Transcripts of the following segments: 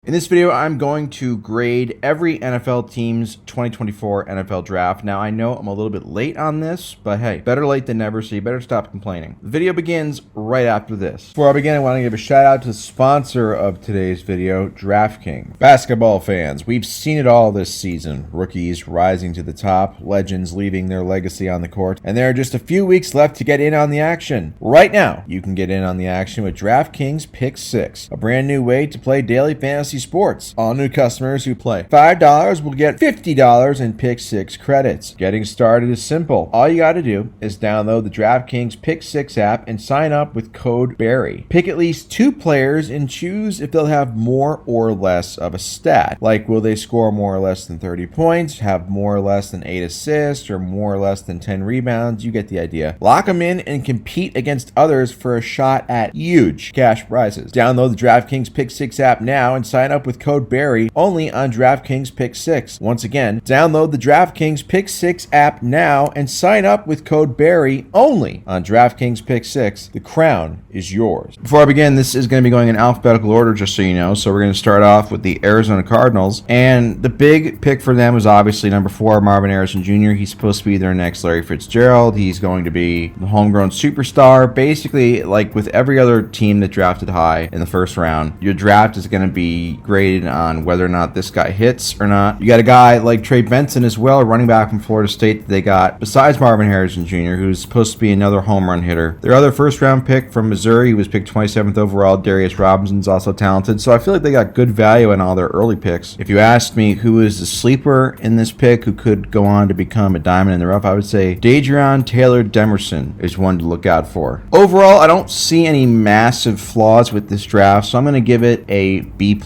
In this video, I'm going to grade every NFL team's 2024 NFL Draft. Now, I know I'm a little bit late on this, but hey, better late than never, so you better stop complaining. The video begins right after this. Before I begin, I want to give a shout out to the sponsor of today's video, DraftKings. Basketball fans, we've seen it all this season. Rookies rising to the top, legends leaving their legacy on the court, and there are just a few weeks left to get in on the action. Right now, you can get in on the action with DraftKings Pick6, a brand new way to play daily fantasy sports. All new customers who play $5 will get $50 in Pick6 credits. Getting started is simple. All you got to do is download the DraftKings Pick6 app and sign up with code BARRY. Pick at least 2 players and choose if they'll have more or less of a stat. Like, will they score more or less than 30 points, have more or less than 8 assists, or more or less than 10 rebounds? You get the idea. Lock them in and compete against others for a shot at huge cash prizes. Download the DraftKings Pick6 app now and sign up with code BARRY only on DraftKings Pick6. Once again, download the DraftKings Pick6 app now and sign up with code BARRY only on DraftKings Pick6. The crown is yours. Before I begin, this is going to be going in alphabetical order, just so you know. So we're going to start off with the Arizona Cardinals, and the big pick for them was obviously number 4, Marvin Harrison Jr. He's supposed to be their next Larry Fitzgerald. He's going to be the homegrown superstar. Basically, like with every other team that drafted high in the first round, your draft is going to be graded on whether or not this guy hits or not. You got a guy like Trey Benson as well, running back from Florida State, that they got besides Marvin Harrison Jr., who's supposed to be another home run hitter. Their other first round pick from Missouri, who was picked 27th overall, Darius Robinson's also talented. So I feel like they got good value in all their early picks. If you asked me who is the sleeper in this pick who could go on to become a diamond in the rough, I would say Dadrian Taylor Demerson is one to look out for. Overall, I don't see any massive flaws with this draft, so I'm going to give it a B+.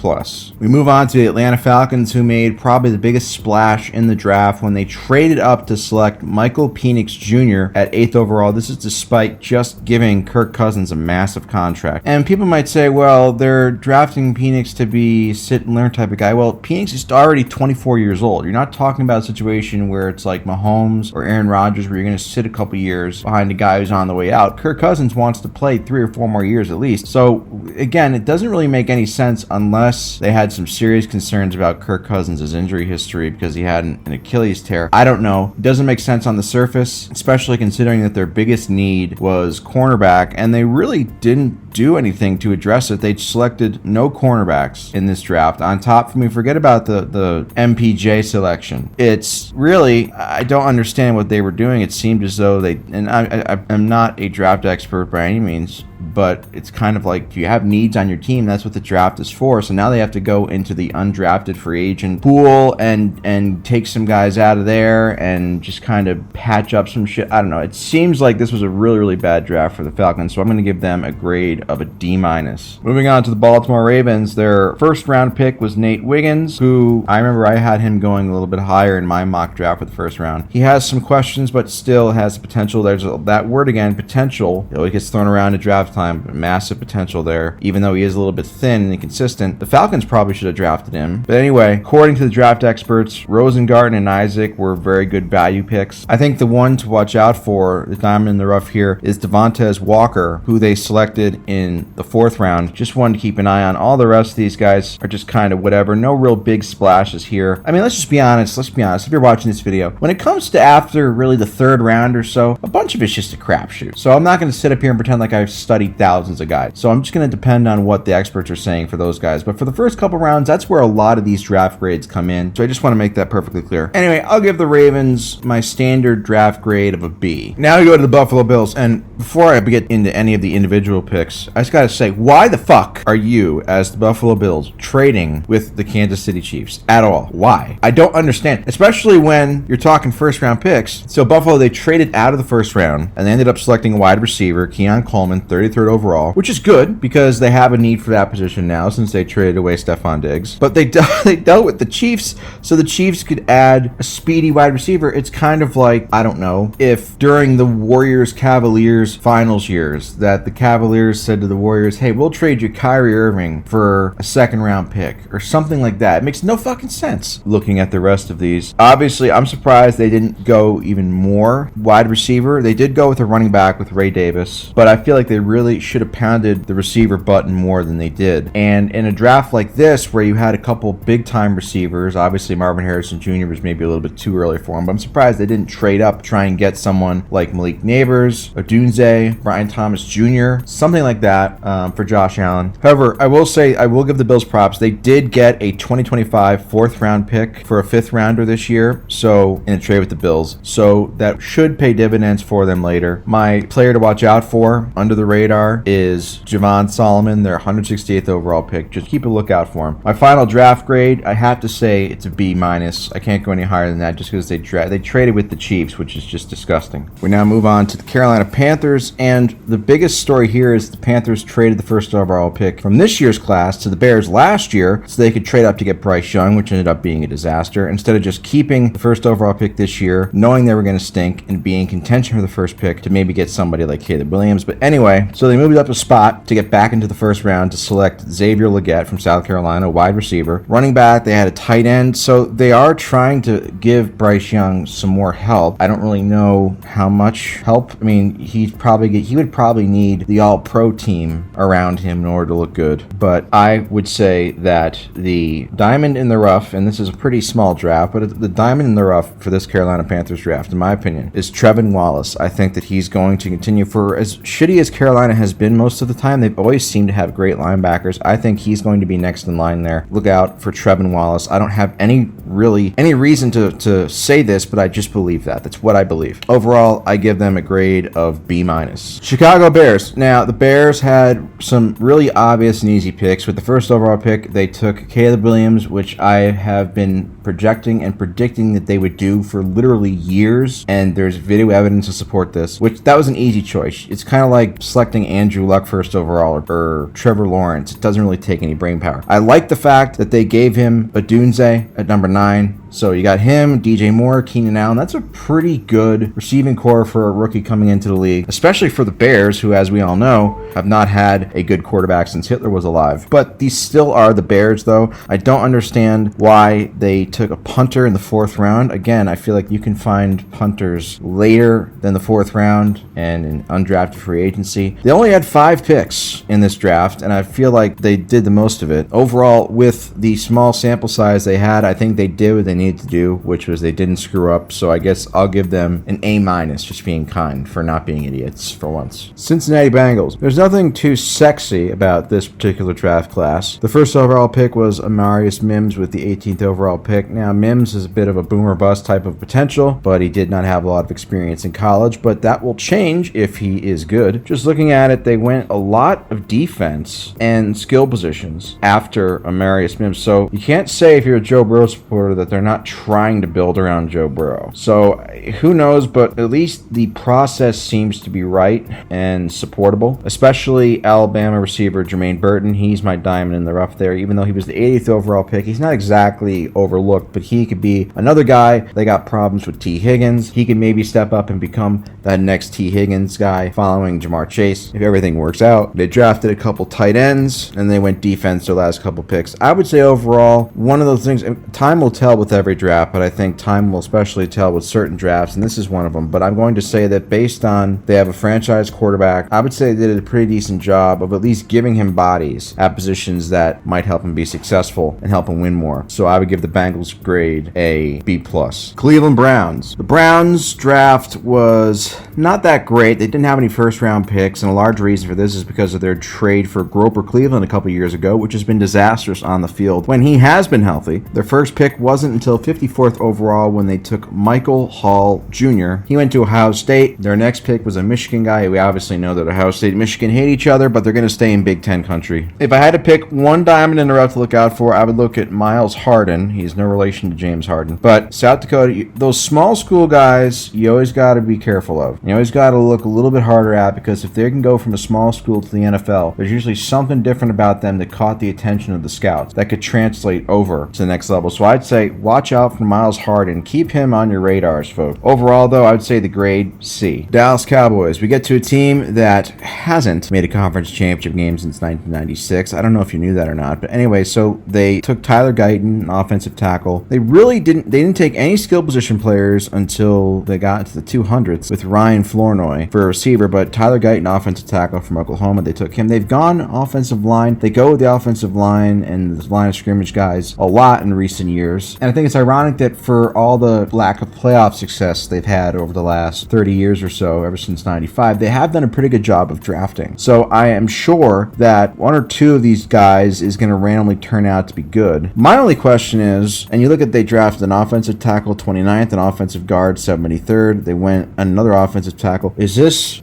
We move on to the Atlanta Falcons, who made probably the biggest splash in the draft when they traded up to select Michael Penix Jr. at 8th overall. This is despite just giving Kirk Cousins a massive contract. And people might say, well, they're drafting Penix to be sit and learn type of guy. Well, Penix is already 24 years old. You're not talking about a situation where it's like Mahomes or Aaron Rodgers, where you're going to sit a couple years behind a guy who's on the way out. Kirk Cousins wants to play 3 or 4 more years at least. So again, it doesn't really make any sense unless they had some serious concerns about Kirk Cousins' injury history because he had an Achilles tear. I don't know. It doesn't make sense on the surface, especially considering that their biggest need was cornerback, and they really didn't do anything to address it. They selected no cornerbacks in this draft. On top, for me, forget about the MPJ selection. It's really, I don't understand what they were doing. It seemed as though they, and I'm not a draft expert by any means, but it's kind of like, you have needs on your team. That's what the draft is for. So now they have to go into the undrafted free agent pool and take some guys out of there and just kind of patch up some shit. I don't know. It seems like this was a really, really bad draft for the Falcons. So I'm going to give them a grade of a D-. Moving on to the Baltimore Ravens, their first round pick was Nate Wiggins, who I remember I had him going a little bit higher in my mock draft for the first round. He has some questions, but still has potential. There's that word again, potential. It always gets thrown around at draft time. Massive potential there, even though he is a little bit thin and inconsistent. The Falcons probably should have drafted him. But anyway, according to the draft experts, Rosengarten and Isaac were very good value picks. I think the one to watch out for, the diamond in the rough here, is Devontae Walker, who they selected in the 4th round. Just one to keep an eye on. All the rest of these guys are just kind of whatever. No real big splashes here. I mean, let's just be honest. Let's be honest. If you're watching this video, when it comes to after really the 3rd round or so, a bunch of it's just a crapshoot. So I'm not going to sit up here and pretend like I've studied thousands of guys. So I'm just going to depend on what the experts are saying for those guys. But for the first couple rounds, that's where a lot of these draft grades come in. So I just want to make that perfectly clear. Anyway, I'll give the Ravens my standard draft grade of a B. Now we go to the Buffalo Bills. And before I get into any of the individual picks, I just got to say, why the fuck are you, as the Buffalo Bills, trading with the Kansas City Chiefs at all? Why? I don't understand. Especially when you're talking first round picks. So Buffalo, they traded out of the first round and they ended up selecting a wide receiver, Keon Coleman, 33rd overall, which is good because they have a need for that position now since they traded away Stephon Diggs. But they dealt with the Chiefs so the Chiefs could add a speedy wide receiver. It's kind of like, I don't know, if during the Warriors-Cavaliers finals years that the Cavaliers said to the Warriors, hey, we'll trade you Kyrie Irving for a 2nd round pick or something like that. It makes no fucking sense looking at the rest of these. Obviously, I'm surprised they didn't go even more wide receiver. They did go with a running back with Ray Davis, but I feel like they really really should have pounded the receiver button more than they did. And in a draft like this, where you had a couple big-time receivers, obviously Marvin Harrison Jr. was maybe a little bit too early for him, but I'm surprised they didn't trade up to try and get someone like Malik Neighbors, Odunze, Brian Thomas Jr., something like that for Josh Allen. However, I will say, I will give the Bills props. They did get a 2025 fourth-round pick for a fifth-rounder this year, so in a trade with the Bills. So that should pay dividends for them later. My player to watch out for under the radar is Javon Solomon, their 168th overall pick. Just keep a lookout for him. My final draft grade, I have to say it's a B-. I can't go any higher than that just because they traded with the Chiefs, which is just disgusting. We now move on to the Carolina Panthers, and the biggest story here is the Panthers traded the first overall pick from this year's class to the Bears last year so they could trade up to get Bryce Young, which ended up being a disaster, instead of just keeping the first overall pick this year, knowing they were going to stink and be in contention for the first pick to maybe get somebody like Caleb Williams. But anyway, so they moved up a spot to get back into the first round to select Xavier Legette from South Carolina, wide receiver. Running back, they had a tight end, so they are trying to give Bryce Young some more help. I don't really know how much help. I mean, he would probably need the all-pro team around him in order to look good. But I would say that the diamond in the rough, and this is a pretty small draft, but the diamond in the rough for this Carolina Panthers draft, in my opinion, is Trevin Wallace. I think that he's going to continue. For as shitty as Carolina has been most of the time, they've always seemed to have great linebackers. I think he's going to be next in line there. Look out for Trevin Wallace. I don't have any reason to say this, but I just believe that. That's what I believe. Overall, I give them a grade of B-. Chicago Bears. Now, the Bears had some really obvious and easy picks. With the first overall pick, they took Caleb Williams, which I have been projecting and predicting that they would do for literally years, and there's video evidence to support this, which that was an easy choice. It's kind of like selecting Andrew Luck first overall or Trevor Lawrence. It doesn't really take any brain power. I like the fact that they gave him Odunze at number 9. So you got him, DJ Moore, Keenan Allen. That's a pretty good receiving core for a rookie coming into the league, especially for the Bears, who, as we all know, have not had a good quarterback since Hitler was alive. But these still are the Bears, though. I don't understand why they took a punter in the 4th round. Again, I feel like you can find punters later than the 4th round and in undrafted free agency. They only had 5 picks in this draft, and I feel like they did the most of it. Overall, with the small sample size they had, I think they did what they needed to do, which was they didn't screw up. So I guess I'll give them an A-, just being kind, for not being idiots for once. Cincinnati Bengals. There's nothing too sexy about this particular draft class. The first overall pick was Amarius Mims with the 18th overall pick. Now, Mims is a bit of a boomer bust type of potential, but he did not have a lot of experience in college, but that will change if he is good. Just looking at it, they went a lot of defense and skill positions after Amarius Mims. So you can't say if you're a Joe Burrow supporter that they're not trying to build around Joe Burrow. So who knows, but at least the process seems to be right and supportable, especially Alabama receiver Jermaine Burton. He's my diamond in the rough there. Even though he was the 80th overall pick, he's not exactly overlooked, but he could be another guy. They got problems with T. Higgins. He could maybe step up and become that next T. Higgins guy following Jamar Chase if everything works out. They drafted a couple tight ends and they went defense their last couple picks. I would say overall, one of those things, time will tell with every draft, but I think time will especially tell with certain drafts, and this is one of them. But I'm going to say that based on they have a franchise quarterback, I would say they did a pretty decent job of at least giving him bodies at positions that might help him be successful and help him win more. So I would give the Bengals grade a B+. Cleveland Browns. The Browns draft was not that great. They didn't have any first round picks, and a large reason for this is because of their trade for Grover Cleveland a couple years ago, which has been disastrous on the field when he has been healthy. Their first pick wasn't until 54th overall when they took Michael Hall Jr. He went to Ohio State. Their next pick was a Michigan guy. We obviously know that Ohio State and Michigan hate each other, but they're going to stay in Big Ten country. If I had to pick one diamond in the rough to look out for, I would look at Miles Harden. He's no relation to James Harden. But South Dakota, those small school guys, you always got to be careful of. You always got to look a little bit harder at, because if they can go from a small school to the NFL, there's usually something different about them that caught the attention of the scouts that could translate over to the next level. So I'd say, watch out for Miles Harden. Keep him on your radars, folks. Overall, though, I would say the grade C. Dallas Cowboys. We get to a team that hasn't made a conference championship game since 1996. I don't know if you knew that or not, but anyway, so they took Tyler Guyton, an offensive tackle. They didn't take any skill position players until they got into the 200s with Ryan Flournoy for a receiver, but Tyler Guyton, offensive tackle from Oklahoma, they took him. They've gone offensive line. They go with the offensive line and the line of scrimmage guys a lot in recent years. And I think it's ironic that for all the lack of playoff success they've had over the last 30 years or so, ever since 95, they have done a pretty good job of drafting. So I am sure that one or two of these guys is going to randomly turn out to be good. My only question is, and you look at they drafted an offensive tackle 29th, an offensive guard 73rd. They went another offensive tackle.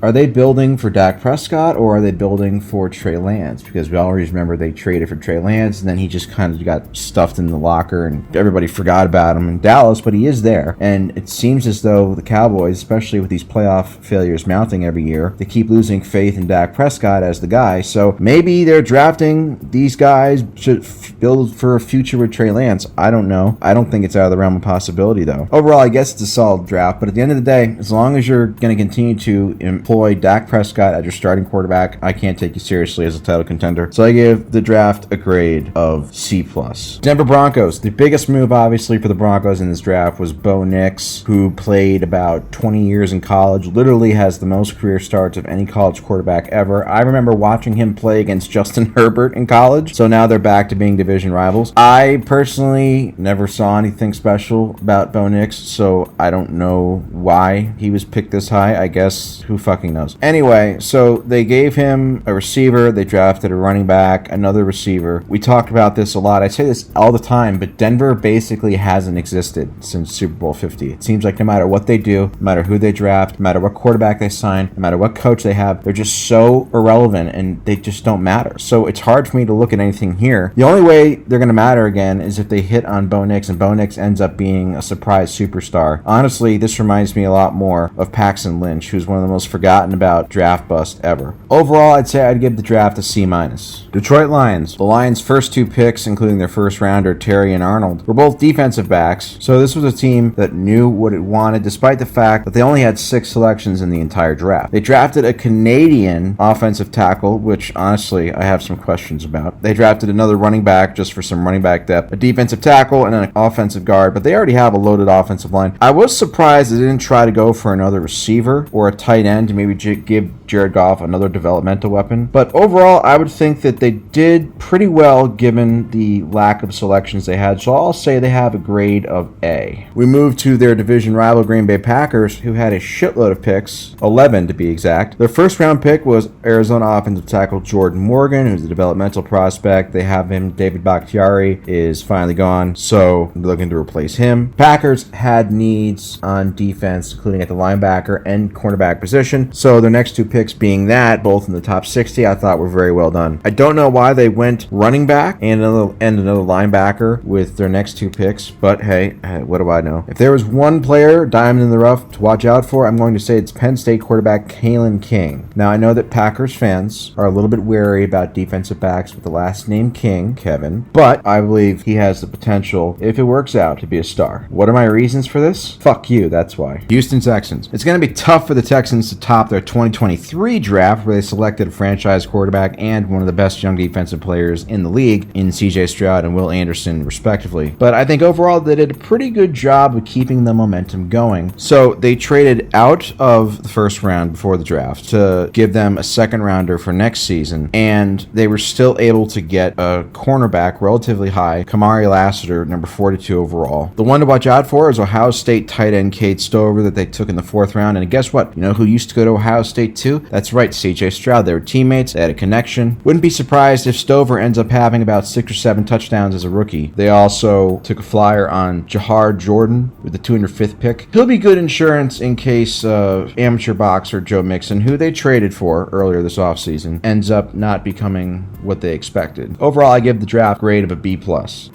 Are they building for Dak Prescott or are they building for Trey Lance? Because we always remember they traded for Trey Lance and then he just kind of got stuffed in the locker and everybody forgot about him in Dallas, but he is there. And it seems as though the Cowboys, especially with these playoff failures mounting every year, they keep losing faith in Dak Prescott as the guy. So maybe they're drafting these guys to build for a future with Trey Lance. I don't know. I don't think it's out of the realm of possibility, though. Overall, I guess it's a solid draft, but at the end of the day, as long as you're going to continue to employ Dak Prescott as your starting quarterback, I can't take you seriously as a title contender. So I give the draft a grade of C+. Denver Broncos. The biggest move, obviously, for the Broncos in this draft was Bo Nix, who played about 20 years in college, literally has the most career starts of any college quarterback ever. I remember watching him play against Justin Herbert in college, so now they're back to being division rivals. I personally never saw anything special about Bo Nix, so I don't know why he was picked this high. I guess who fucking knows. Anyway, so they gave him a receiver, they drafted a running back, another receiver. We talked about this a lot. I say this all the time, but Denver basically hasn't existed since Super Bowl 50. It seems like no matter what they do, no matter who they draft, no matter what quarterback they sign, no matter what coach they have, they're just so irrelevant and they just don't matter. So it's hard for me to look at anything here. The only way they're going to matter again is if they hit on Bo Nix and Bo Nix ends up being a surprise superstar. Honestly, this reminds me a lot more of Paxton Lynch, who's one of the most forgotten about draft busts ever. Overall, I'd say I'd give the draft a C-. Detroit Lions. The Lions' first two picks, including their first rounder, Terry and Arnold, were both defensive backs, so this was a team that knew what it wanted, despite the fact that they only had 6 selections in the entire draft. They drafted a Canadian offensive tackle, which honestly I have some questions about. They drafted another running back just for some running back depth, a defensive tackle, and an offensive guard, but they already have a loaded offensive line. I was surprised they didn't try to go for another receiver or a tight end to maybe give Jared Goff another developmental weapon. But overall, I would think that they did pretty well given the lack of selections they had, so I'll say they have a grade of A. We move to their division rival Green Bay Packers, who had a shitload of picks, 11 to be exact. Their first round pick was Arizona offensive tackle Jordan Morgan, who's a developmental prospect. They have him. David Bakhtiari is finally gone, so they're looking to replace him. Packers had needs on defense, including at the linebacker and cornerback position, so their next two picks being that, both in the top 60, I thought were very well done. I don't know why they went running back and another linebacker with their next two picks, but hey, what do I know? If there was one player, diamond in the rough, to watch out for, I'm going to say it's Penn State quarterback Kalen King. Now, I know that Packers fans are a little bit wary about defensive backs with the last name King, Kevin, but I believe he has the potential, if it works out, to be a star. What are my reasons for this? Fuck you, that's why. Houston Texans. It's going to be tough for the Texans to top their 2023 draft, where they selected a franchise quarterback and one of the best young defensive players in the league in CJ Stroud and Will Anderson, respectively. But I think overall they did a pretty good job of keeping the momentum going. So they traded out of the first round before the draft to give them a second rounder for next season, and they were still able to get a cornerback relatively high, Kamari Lassiter, number 42 overall. The one to watch out for is Ohio State tight end Cade Stover that they took in the 4th round, and guess what? You know who used to go to Ohio State too? That's right, CJ Stroud. They were teammates, they had a connection. Wouldn't be surprised if Stover ends up having about 6 or 7 touchdowns as a rookie. They also took a flyer on Jahar Jordan with the 205th pick. He'll be good insurance in case amateur boxer Joe Mixon, who they traded for earlier this offseason, ends up not becoming what they expected. Overall, I give the draft grade of a B+.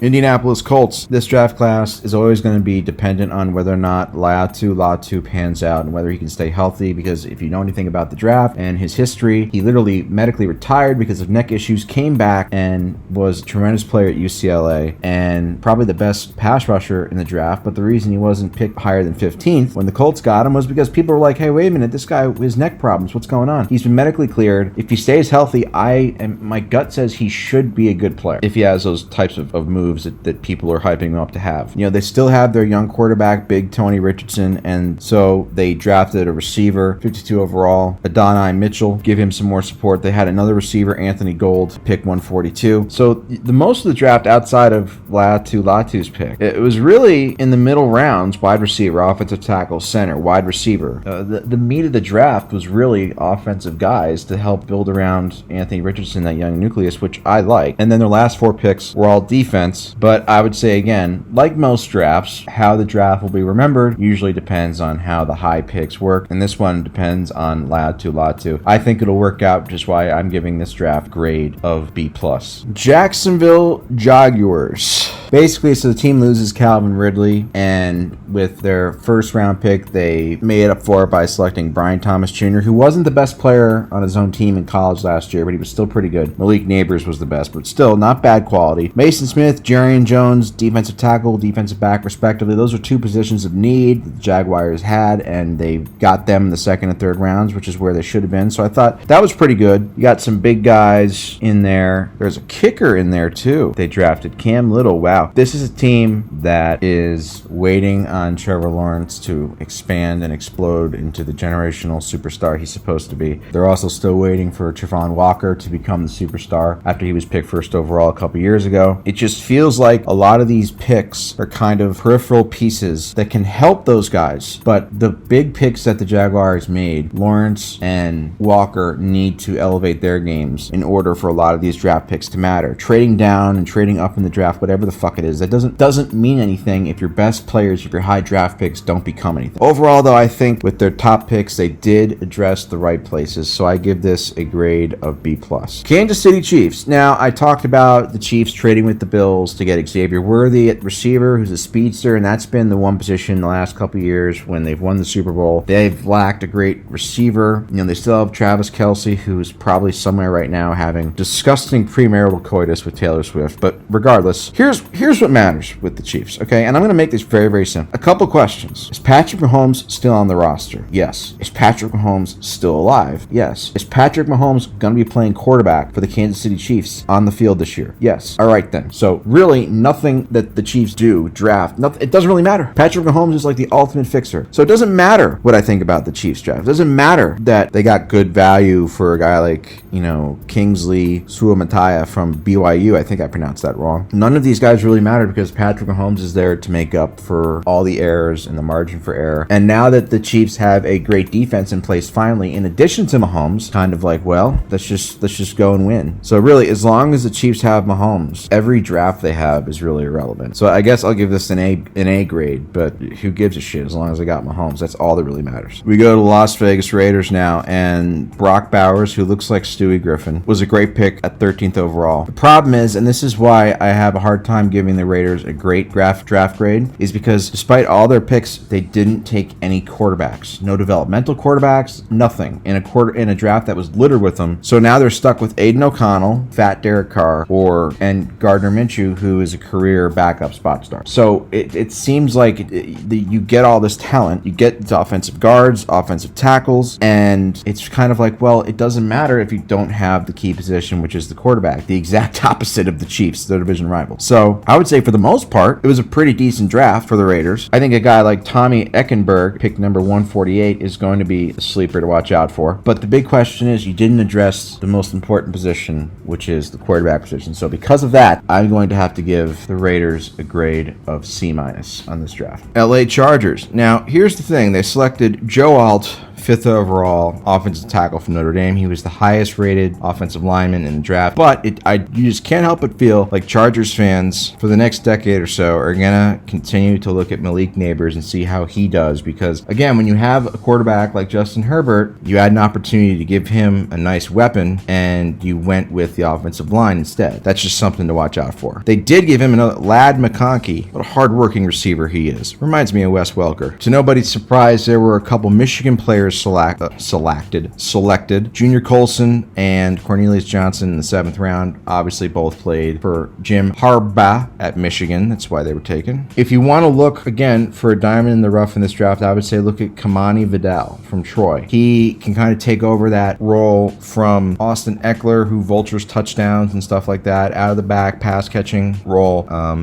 Indianapolis Colts. This draft class is always going to be dependent on whether or not Latu pans out and whether he can stay healthy, because if you know anything about the draft and his history, he literally medically retired because of neck issues, came back and was a tremendous player at UCLA and probably the best best pass rusher in the draft, but the reason he wasn't picked higher than 15th when the Colts got him was because people were like, hey, wait a minute, this guy has neck problems. What's going on? He's been medically cleared. If he stays healthy, my gut says he should be a good player if he has those types of moves that people are hyping him up to have. You know, they still have their young quarterback, big Tony Richardson, and so they drafted a receiver, 52 overall, Adonai Mitchell, give him some more support. They had another receiver, Anthony Gold, pick 142. So the most of the draft outside of Latu's pick, it was really in the middle rounds, wide receiver, offensive tackle, center, wide receiver. The meat of the draft was really offensive guys to help build around Anthony Richardson, that young nucleus, which I like. And then their last 4 picks were all defense. But I would say, again, like most drafts, how the draft will be remembered usually depends on how the high picks work. And this one depends on Latu. I think it'll work out, which is why I'm giving this draft grade of B+. Jacksonville Jaguars. Basically, so the team loses Calvin Ridley, and with their first round pick, they made up for it by selecting Brian Thomas Jr., who wasn't the best player on his own team in college last year, but he was still pretty good. Malik Neighbors was the best, but still not bad quality. Mason Smith, Jarian Jones, defensive tackle, defensive back, respectively. Those are 2 positions of need that the Jaguars had, and they got them in the second and third rounds, which is where they should have been. So I thought that was pretty good. You got some big guys in there. There's a kicker in there, too. They drafted Cam Little. Wow. This is a team that is waiting on Trevor Lawrence to expand and explode into the generational superstar he's supposed to be. They're also still waiting for Trevon Walker to become the superstar after he was picked first overall a couple years ago. It just feels like a lot of these picks are kind of peripheral pieces that can help those guys. But the big picks that the Jaguars made, Lawrence and Walker, need to elevate their games in order for a lot of these draft picks to matter. Trading down and trading up in the draft, whatever the fuck it is, that doesn't mean anything if your best players, if your high draft picks don't become anything. Overall, though, I think with their top picks, they did address the right places, so I give this a grade of B+. Kansas City Chiefs. Now, I talked about the Chiefs trading with the Bills to get Xavier Worthy at receiver, who's a speedster, and that's been the one position the last couple years when they've won the Super Bowl. They've lacked a great receiver. You know, they still have Travis Kelce, who's probably somewhere right now having disgusting premarital coitus with Taylor Swift. But regardless, here's what matters with the Chiefs, okay? And I'm going to make this very, very simple. A couple questions. Is Patrick Mahomes still on the roster? Yes. Is Patrick Mahomes still alive? Yes. Is Patrick Mahomes going to be playing quarterback for the Kansas City Chiefs on the field this year? Yes. All right, then. So really, nothing that the Chiefs do, draft, nothing, it doesn't really matter. Patrick Mahomes is like the ultimate fixer. So it doesn't matter what I think about the Chiefs draft. It doesn't matter that they got good value for a guy like, Kingsley Suamataia from BYU. I think I pronounced that wrong. None of these guys really matter because Patrick Mahomes is there to make up for all the errors and the margin for error. And now that the Chiefs have a great defense in place finally, in addition to Mahomes, kind of like, well, let's just go and win. So really, as long as the Chiefs have Mahomes, every draft they have is really irrelevant. So I guess I'll give this an A grade, but who gives a shit as long as I got Mahomes? That's all that really matters. We go to Las Vegas Raiders now, and Brock Bowers, who looks like Stewie Griffin, was a great pick at 13th overall. The problem is, and this is why I have a hard time giving the Raiders a great draft grade, is because despite all their picks, they didn't take any quarterbacks. No developmental quarterbacks, nothing in a draft that was littered with them. So now they're stuck with Aiden O'Connell, Fat Derek Carr, and Gardner Minshew, who is a career backup spot start. So it seems like you get all this talent, you get the offensive guards, offensive tackles, and it's kind of like, well, it doesn't matter if you don't have the key position, which is the quarterback, the exact opposite of the Chiefs, their division rival. So I would say for the most part, it was a pretty decent draft for the Raiders. I think a guy like Tommy Eckenberg, pick number 148, is going to be a sleeper to watch out for. But the big question is you didn't address the most important position, which is the quarterback position. So because of that, I'm going to have to give the Raiders a grade of C- on this draft. LA Chargers. Now, here's the thing. They selected Joe Alt, 5th overall offensive tackle from Notre Dame. He was the highest rated offensive lineman in the draft. But you just can't help but feel like Chargers fans for the next decade or so are going to continue to look at Malik Neighbors and see how he does. Because, again, when you have a quarterback like Justin Herbert, you had an opportunity to give him a nice weapon, and you went with the offensive line instead. That's just something to watch out for. They did give him another Lad McConkey. What a hardworking receiver he is. Reminds me of Wes Welker. To nobody's surprise, there were a couple Michigan players selected. Junior Colson and Cornelius Johnson in the 7th round. Obviously, both played for Jim Harbaugh at Michigan. That's why they were taken. If you want to look, again, for a diamond in the rough in this draft, I would say look at Kamani Vidal from Troy. He can kind of take over that role from Austin Eckler, who vultures touchdowns and stuff like that, out of the back, pass catching role.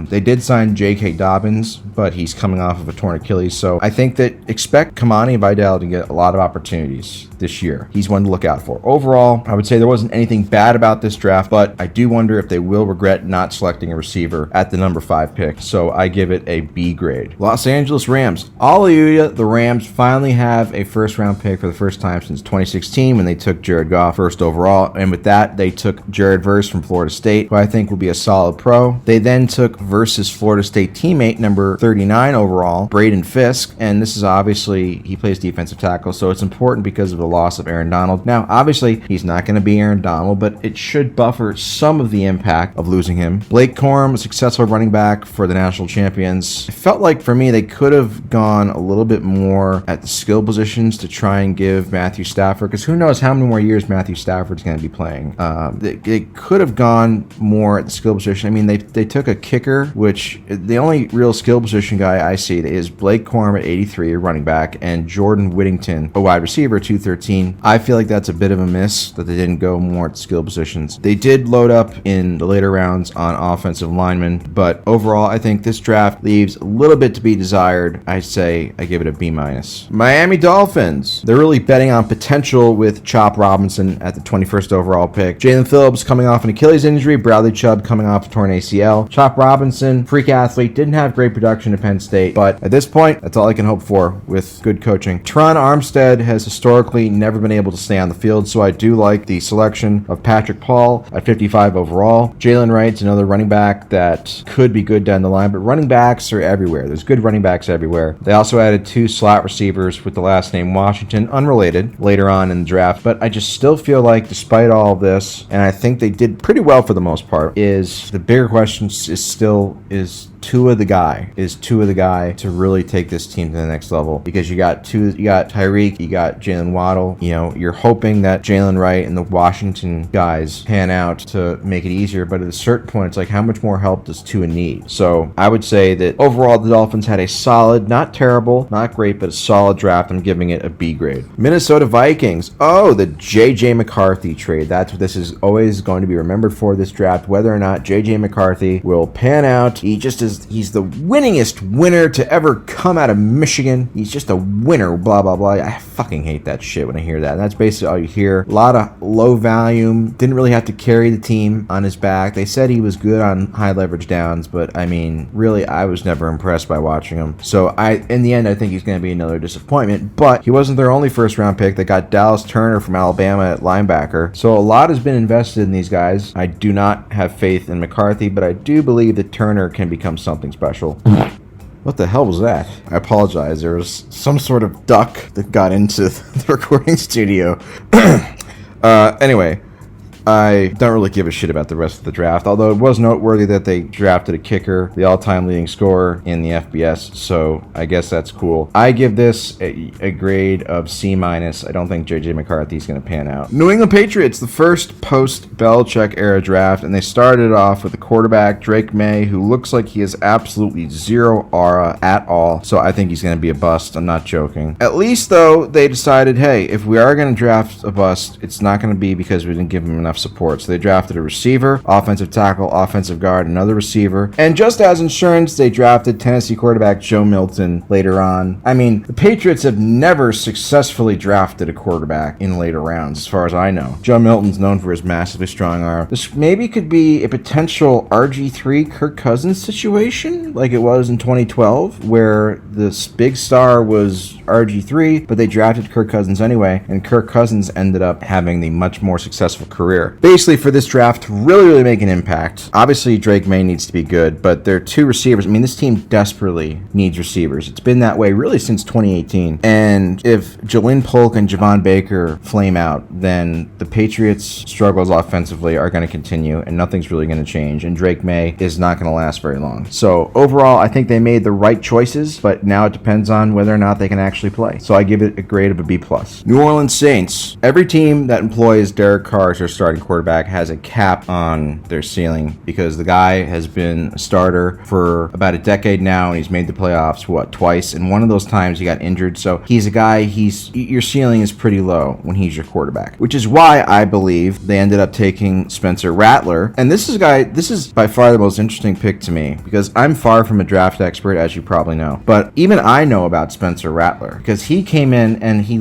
They did sign J.K. Dobbins, but he's coming off of a torn Achilles. So I think that expect Kamani Vidal to get a lot of opportunities this year. He's one to look out for. Overall, I would say there wasn't anything bad about this draft, but I do wonder if they will regret not selecting a receiver at the number 5 pick. So I give it a B grade. Los Angeles Rams. Hallelujah. The Rams finally have a first-round pick for the first time since 2016 when they took Jared Goff first overall. And with that, they took Jared Verse from Florida State, who I think will be a solid pro. They then took Verse's Florida State teammate, number 39 overall, Braden Fisk. And this is obviously, he plays defensive tackle, so it's important because of the loss of Aaron Donald. Now, obviously, he's not going to be Aaron Donald, but it should buffer some of the impact of losing him. Blake Corum, a successful running back for the national champions. It felt like, for me, they could have gone a little bit more at the skill positions to try and give Matthew Stafford, because who knows how many more years Matthew Stafford's going to be playing. They could have gone more at the skill position. I mean, they took a kicker, which the only real skill position guy I see is Blake Corum at 83, a running back, and Jordan Whittington, a wide receiver, 213. I feel like that's a bit of a miss that they didn't go more at skill positions. They did load up in the later rounds on offensive linemen, but overall, I think this draft leaves a little bit to be desired. I say I give it a B-. Miami Dolphins. They're really betting on potential with Chop Robinson at the 21st overall pick. Jalen Phillips coming off an Achilles injury. Bradley Chubb coming off a torn ACL. Chop Robinson, freak athlete, didn't have great production at Penn State, but at this point, that's all I can hope for with good coaching. Teron Armstead has historically never been able to stay on the field, so I do like the selection of Patrick Paul at 55 overall. Jalen Wright's another running back that could be good down the line, but running backs are everywhere. There's good running backs everywhere. They also added 2 slot receivers with the last name Washington, unrelated, later on in the draft, but I just still feel like despite all of this, and I think they did pretty well for the most part, is the bigger question is Tua the guy? Is Tua the guy to really take this team to the next level? Because you got Tyreek, you got Jalen Waddle. You know, you're hoping that Jalen Wright and the Washington guys pan out to make it easier, but at a certain point, it's like, how much more help does Tua need? So I would say that overall, the Dolphins had a solid, not terrible, not great, but a solid draft. I'm giving it a B grade. Minnesota Vikings. Oh, the J.J. McCarthy trade. That's what this is always going to be remembered for, this draft, whether or not J.J. McCarthy will pan out. He's the winningest winner to ever come out of Michigan. He's just a winner, blah, blah, blah. I fucking hate that shit when I hear that. And that's basically all you hear. A lot of low volume. Didn't really have to carry the team on his back. They said he was good on high leverage downs, but I mean, really, I was never impressed by watching him. So in the end, I think he's going to be another disappointment, but he wasn't their only first round pick. They got Dallas Turner from Alabama at linebacker. So a lot has been invested in these guys. I do not have faith in McCarthy, but I do believe that Turner can become something special. What the hell was that? I apologize. There was some sort of duck that got into the recording studio. Anyway, I don't really give a shit about the rest of the draft, although it was noteworthy that they drafted a kicker, the all-time leading scorer in the FBS, so I guess that's cool. I give this a grade of C-. I don't think J.J. McCarthy is going to pan out. New England Patriots, the first post-Belichick era draft, and they started off with a quarterback, Drake May, who looks like he has absolutely zero aura at all, so I think he's going to be a bust. I'm not joking. At least, though, they decided, hey, if we are going to draft a bust, it's not going to be because we didn't give him enough support. So they drafted a receiver, offensive tackle, offensive guard, another receiver. And just as insurance, they drafted Tennessee quarterback Joe Milton later on. I mean, the Patriots have never successfully drafted a quarterback in later rounds, as far as I know. Joe Milton's known for his massively strong arm. This maybe could be a potential RG3 Kirk Cousins situation, like it was in 2012, where this big star was RG3, but they drafted Kirk Cousins anyway, and Kirk Cousins ended up having the much more successful career. here. Basically, for this draft to really make an impact, obviously Drake May needs to be good, but there are two receivers. I mean, this team desperately needs receivers. It's been that way really since 2018. And if Jalen Polk and Javon Baker flame out, then the Patriots' struggles offensively are going to continue, and nothing's really going to change. And Drake May is not going to last very long. So overall, I think they made the right choices, but now it depends on whether or not they can actually play. So I give it a grade of a B+. New Orleans Saints. Every team that employs Derek Carr as their starting quarterback has a cap on their ceiling because the guy has been a starter for about a decade now, and he's made the playoffs, twice? And one of those times he got injured. So he's a guy, your ceiling is pretty low when he's your quarterback, which is why I believe they ended up taking Spencer Rattler. And this is by far the most interesting pick to me because I'm far from a draft expert, as you probably know. But even I know about Spencer Rattler because he came in and he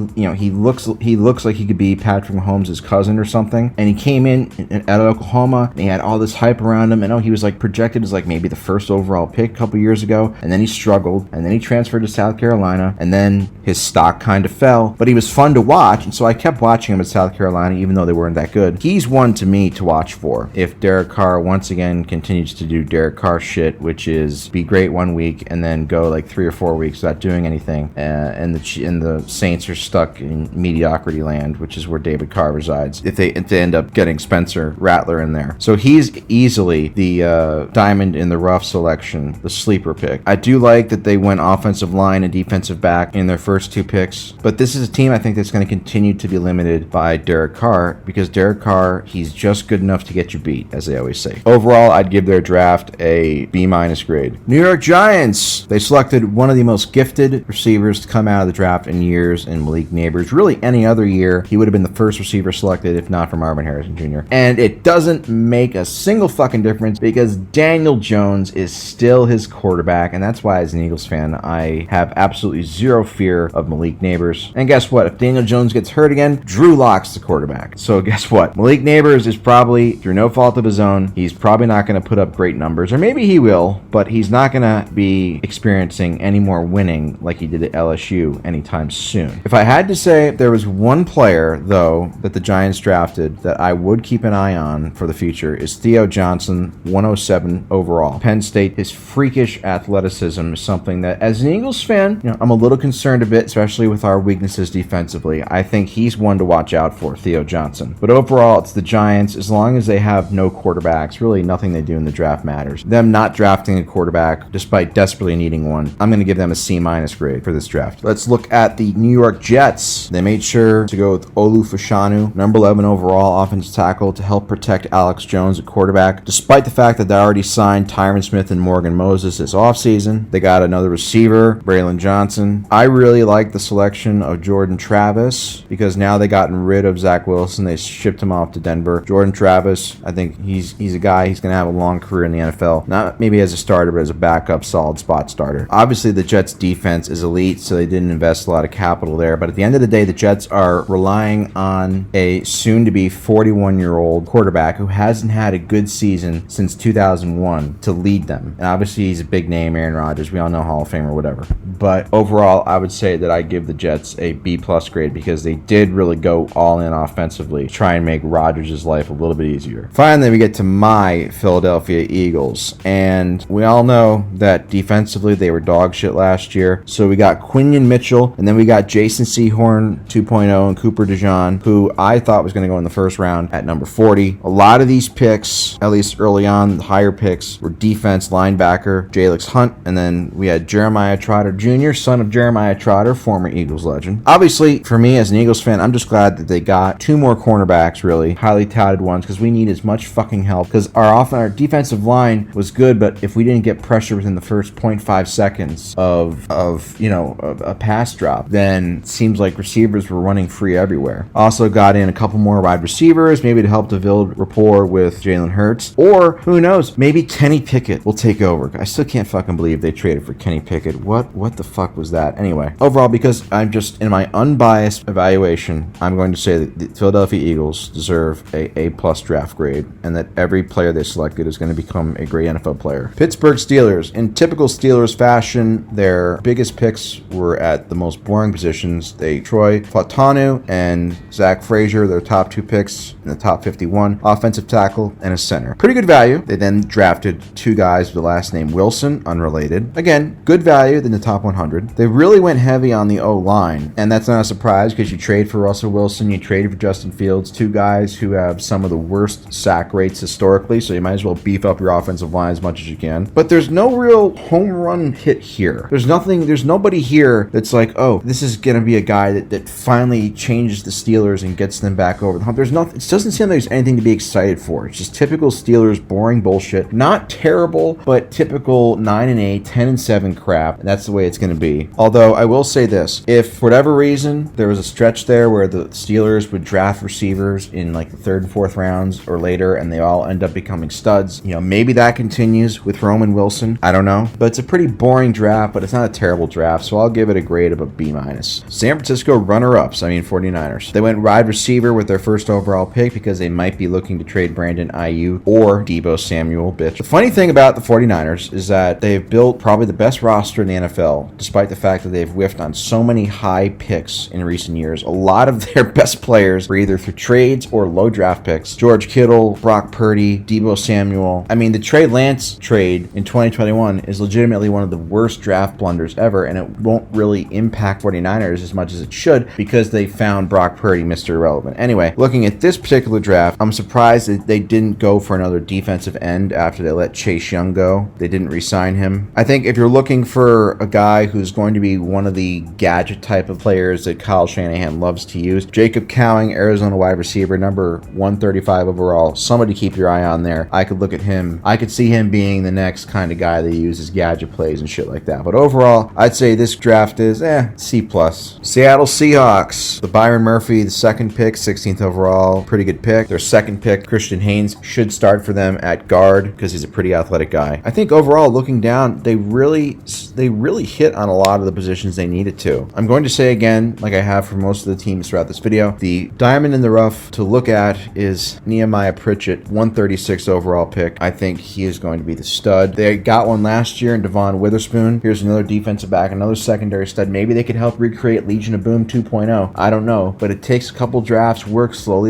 looks like he could be Patrick Mahomes' cousin or something. And he came in at Oklahoma and he had all this hype around him. And he was like projected as like maybe the first overall pick a couple years ago. And then he struggled. And then he transferred to South Carolina. And then his stock kind of fell. But he was fun to watch. And so I kept watching him at South Carolina even though they weren't that good. He's one to me to watch for if Derek Carr once again continues to do Derek Carr shit, which is be great one week and then go like 3 or 4 weeks without doing anything. And the Saints are stuck in mediocrity land, which is where David Carr resides. If they end up getting Spencer Rattler in there. So he's easily the diamond in the rough selection, the sleeper pick. I do like that they went offensive line and defensive back in their first 2 picks, but this is a team I think that's going to continue to be limited by Derek Carr because Derek Carr, he's just good enough to get you beat, as they always say. Overall, I'd give their draft a B- grade. New York Giants, they selected one of the most gifted receivers to come out of the draft in years in Malik Neighbors. Really, any other year, he would have been the first receiver selected if not for Marvin Harrison Jr. And it doesn't make a single fucking difference because Daniel Jones is still his quarterback, and that's why as an Eagles fan, I have absolutely zero fear of Malik Neighbors. And guess what? If Daniel Jones gets hurt again, Drew Lock's the quarterback. So guess what? Malik Neighbors is probably, through no fault of his own, he's probably not going to put up great numbers, or maybe he will, but he's not going to be experiencing any more winning like he did at LSU anytime soon. If I had to say there was one player, though, that the Giants drafted that I would keep an eye on for the future is Theo Johnson, 107 overall. Penn State, his freakish athleticism is something that, as an Eagles fan, I'm a little concerned a bit, especially with our weaknesses defensively. I think he's one to watch out for, Theo Johnson. But overall, it's the Giants. As long as they have no quarterbacks, really nothing they do in the draft matters. Them not drafting a quarterback, despite desperately needing one, I'm going to give them a C- grade for this draft. Let's look at the New York Jets. They made sure to go with Olu Fashanu, number 11 overall offensive tackle, to help protect Alex Jones at quarterback, despite the fact that they already signed Tyron Smith and Morgan Moses this offseason. They got another receiver, Braylon Johnson. I really like the selection of Jordan Travis because now they gotten rid of Zach Wilson. They shipped him off to Denver. Jordan Travis, I think he's a guy, he's going to have a long career in the NFL. Not maybe as a starter, but as a backup, solid spot starter. Obviously, the Jets defense is elite, so they didn't invest a lot of capital there. But at the end of the day, the Jets are relying on a soon-to-be 41-year-old quarterback who hasn't had a good season since 2001 to lead them. And obviously, he's a big name, Aaron Rodgers. We all know Hall of Fame or whatever. But overall, I would say that I give the Jets a B+ grade because they did really go all in offensively to try and make Rodgers' life a little bit easier. Finally, we get to my Philadelphia Eagles. And we all know that defensively, they were dog shit last year. So we got Quinion Mitchell, and then we got Jason Sehorn 2.0 and Cooper DeJean, who I thought was going to go in the first round at number 40. A lot of these picks, at least early on, the higher picks, were defense, linebacker, Jalix Hunt, and then we had Jeremiah Trotter Jr., son of Jeremiah Trotter, former Eagles legend. Obviously, for me as an Eagles fan, I'm just glad that they got 2 more cornerbacks, really, highly touted ones, because we need as much fucking help, because our defensive line was good, but if we didn't get pressure within the first 0.5 seconds of a pass drop, then it seems like receivers were running free everywhere. Also got in a couple more wide receivers, maybe to help to build rapport with Jalen Hurts, or who knows, maybe Kenny Pickett will take over. I still can't fucking believe they traded for Kenny Pickett. What the fuck was that? Anyway, overall, because I'm just in my unbiased evaluation, I'm going to say that the Philadelphia Eagles deserve a A+ draft grade, and that every player they selected is going to become a great NFL player. Pittsburgh Steelers, in typical Steelers fashion, their biggest picks were at the most boring positions. Troy Fautanu and Zach Frazier, their top 2 picks, picks in the top 51, offensive tackle, and a center. Pretty good value. They then drafted 2 guys with the last name Wilson, unrelated. Again, good value in the top 100. They really went heavy on the O-line, and that's not a surprise because you trade for Russell Wilson, you traded for Justin Fields, 2 guys who have some of the worst sack rates historically, so you might as well beef up your offensive line as much as you can. But there's no real home run hit here. There's nobody here that's like, oh, this is going to be a guy that finally changes the Steelers and gets them back over the hump. It doesn't seem like there's anything to be excited for. It's just typical Steelers, boring bullshit. Not terrible, but typical 9-8, 10-7 crap. And that's the way it's going to be. Although I will say this, if for whatever reason there was a stretch there where the Steelers would draft receivers in like the 3rd and 4th rounds or later and they all end up becoming studs, maybe that continues with Roman Wilson. I don't know. But it's a pretty boring draft, but it's not a terrible draft, so I'll give it a grade of a B-. San Francisco runner-ups, 49ers. They went wide receiver with their first overall pick because they might be looking to trade Brandon Ayuk or Deebo Samuel, bitch. The funny thing about the 49ers is that they've built probably the best roster in the NFL, despite the fact that they've whiffed on so many high picks in recent years. A lot of their best players were either through trades or low draft picks. George Kittle, Brock Purdy, Deebo Samuel. The Trey Lance trade in 2021 is legitimately one of the worst draft blunders ever, and it won't really impact 49ers as much as it should because they found Brock Purdy Mr. Irrelevant. Anyway, looking at this particular draft, I'm surprised that they didn't go for another defensive end after they let Chase Young go. They didn't re-sign him. I think if you're looking for a guy who's going to be one of the gadget type of players that Kyle Shanahan loves to use, Jacob Cowing, Arizona wide receiver, number 135 overall. Somebody keep your eye on there. I could look at him. I could see him being the next kind of guy that uses gadget plays and shit like that. But overall, I'd say this draft is C+. Seattle Seahawks. The Byron Murphy, the 2nd pick, 16th overall. Pretty good pick. Their 2nd pick, Christian Haynes, should start for them at guard because he's a pretty athletic guy. I think overall, looking down, they really hit on a lot of the positions they needed to. I'm going to say again, like I have for most of the teams throughout this video, the diamond in the rough to look at is Nehemiah Pritchett, 136 overall pick. I think he is going to be the stud. They got one last year in Devon Witherspoon. Here's another defensive back, another secondary stud. Maybe they could help recreate Legion of Boom 2.0. I don't know, but it takes a couple drafts, work slow,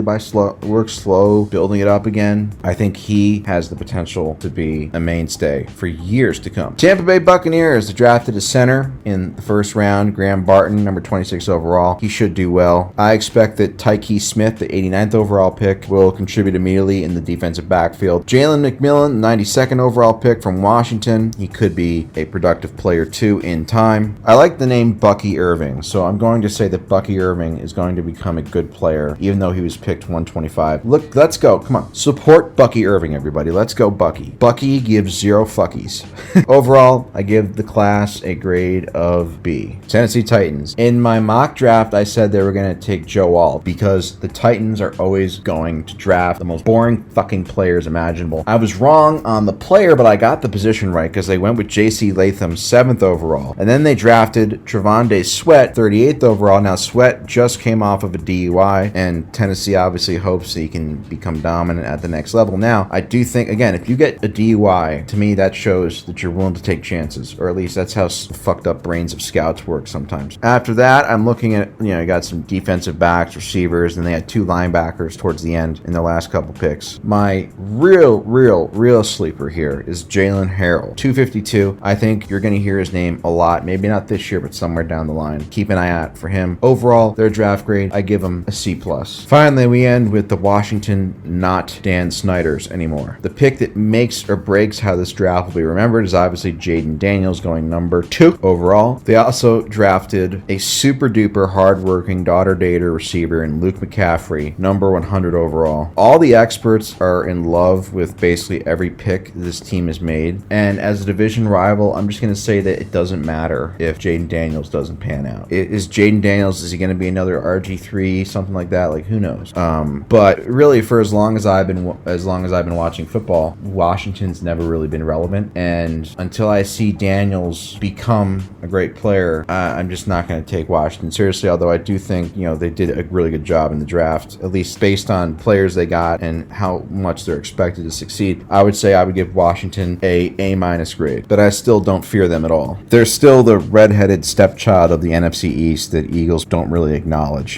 building it up again. I think he has the potential to be a mainstay for years to come. Tampa Bay Buccaneers drafted a center in the 1st round, Graham Barton, number 26 overall. He should do well. I expect that Tyke Smith, the 89th overall pick, will contribute immediately in the defensive backfield. Jalen McMillan, 92nd overall pick from Washington. He could be a productive player too in time. I like the name Bucky Irving, so I'm going to say that Bucky Irving is going to become a good player, even though he was picked 125. Look, let's go. Come on. Support Bucky Irving, everybody. Let's go, Bucky. Bucky gives 0 fuckies. Overall, I give the class a grade of B. Tennessee Titans. In my mock draft, I said they were going to take Joe Alt because the Titans are always going to draft the most boring fucking players imaginable. I was wrong on the player, but I got the position right because they went with J.C. Latham, 7th overall. And then they drafted Trevonde Sweat, 38th overall. Now, Sweat just came off of a DUI, and Tennessee obviously hopes that he can become dominant at the next level. Now, I do think, again, if you get a DUI, to me, that shows that you're willing to take chances, or at least that's how fucked up brains of scouts work sometimes. After that, I'm looking at, you got some defensive backs, receivers, and they had 2 linebackers towards the end in their last couple picks. My real sleeper here is Jalen Harrell, 252. I think you're going to hear his name a lot. Maybe not this year, but somewhere down the line. Keep an eye out for him. Overall, their draft grade, I give them a C+. Finally, we end with the Washington not Dan Snyders anymore. The pick that makes or breaks how this draft will be remembered is obviously Jaden Daniels going number 2 overall. They also drafted a super duper hardworking daughter dater receiver in Luke McCaffrey, number 100 overall. All the experts are in love with basically every pick this team has made, and as a division rival, I'm just going to say that it doesn't matter if Jaden Daniels doesn't pan out. Is Jaden Daniels, is he going to be another RG3, something like that? Like, who knows? But really, for as long as I've been watching football, Washington's never really been relevant, and until I see Daniels become a great player, I'm just not going to take Washington seriously, although I do think, they did a really good job in the draft, at least based on players they got and how much they're expected to succeed. I would say I would give Washington a A- grade, but I still don't fear them at all. They're still the redheaded stepchild of the NFC East that Eagles don't really acknowledge.